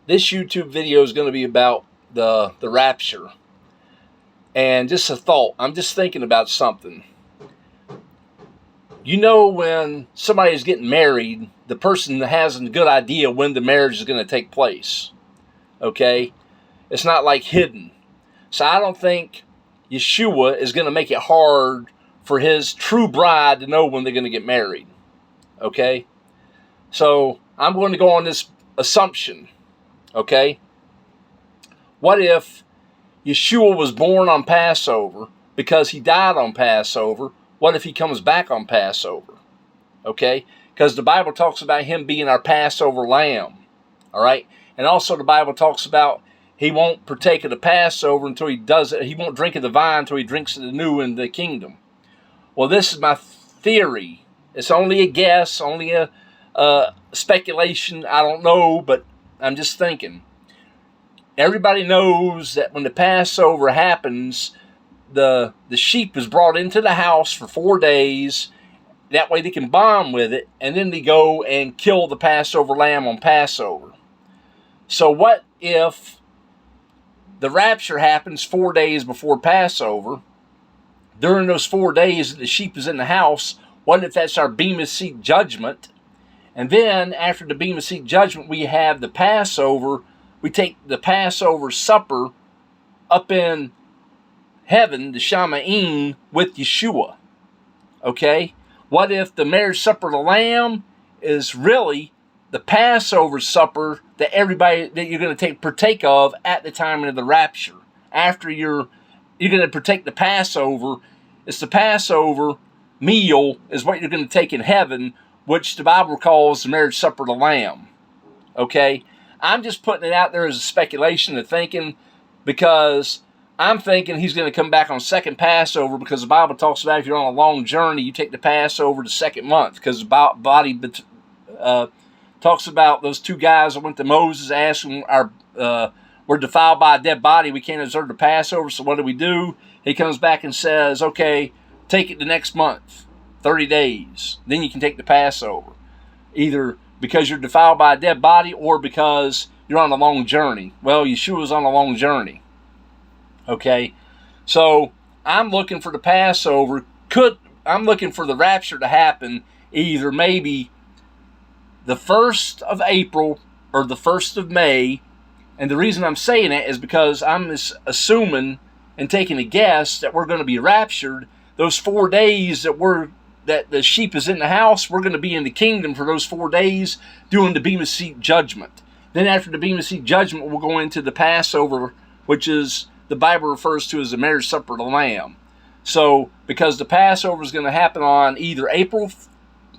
This YouTube video is going to be about the rapture. And just a thought, I'm just thinking about something. You know, when somebody is getting married, the person has a good idea when the marriage is going to take place. Okay? It's not like hidden. So I don't think Yeshua is going to make it hard for his true bride to know when they're going to get married. Okay? So I'm going to go on this assumption. Okay? What if Yeshua was born on Passover because he died on Passover? What if he comes back on Passover? Okay? Because the Bible talks about him being our Passover lamb. All right? And also the Bible talks about he won't partake of the Passover until he does it. He won't drink of the vine until he drinks of the new in the kingdom. Well, this is my theory. It's only a guess, only a speculation. I don't know, but I'm just thinking. Everybody knows that when the Passover happens, the sheep is brought into the house for 4 days. That way they can bond with it, and then they go and kill the Passover lamb on Passover. So what if the rapture happens 4 days before Passover? During those 4 days that the sheep is in the house, what if that's our Bema Seat judgment? And then after the Bema Seat judgment, we have the Passover. We take the Passover supper up in heaven, the Shamayim, with Yeshua. Okay? What if the marriage supper of the Lamb is really the Passover supper that everybody that you're going to partake of at the time of the rapture? After you're going to partake the Passover, it's the Passover meal is what you're going to take in heaven, which the Bible calls the marriage supper of the Lamb. Okay? I'm just putting it out there as a speculation of thinking, because I'm thinking he's going to come back on second Passover, because the Bible talks about if you're on a long journey, you take the Passover the second month, because the body talks about those two guys that went to Moses asking, we're defiled by a dead body, we can't observe the Passover, so what do? He comes back and says, okay, take it the next month, 30 days, then you can take the Passover. Either because you're defiled by a dead body or because you're on a long journey. Well, Yeshua's on a long journey. Okay? So, I'm looking for the Passover. I'm looking for the rapture to happen either maybe the 1st of April or the 1st of May. And the reason I'm saying that is because I'm assuming and taking a guess that we're going to be raptured. Those 4 days that the sheep is in the house, we're going to be in the kingdom for those 4 days doing the Bema Seat judgment. Then after the Bema Seat judgment, we'll go into the Passover, which is the Bible refers to as the marriage supper of the Lamb. So, because the Passover is going to happen on either April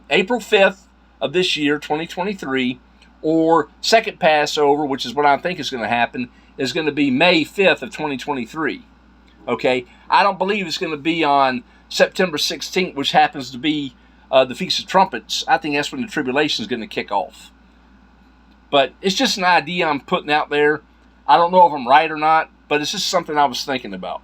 5th of this year, 2023, or second Passover, which is what I think is going to happen, is going to be May 5th of 2023. Okay? I don't believe it's going to be on September 16th, which happens to be the Feast of Trumpets. I think that's when the tribulation is going to kick off. But it's just an idea I'm putting out there. I don't know if I'm right or not, but it's just something I was thinking about.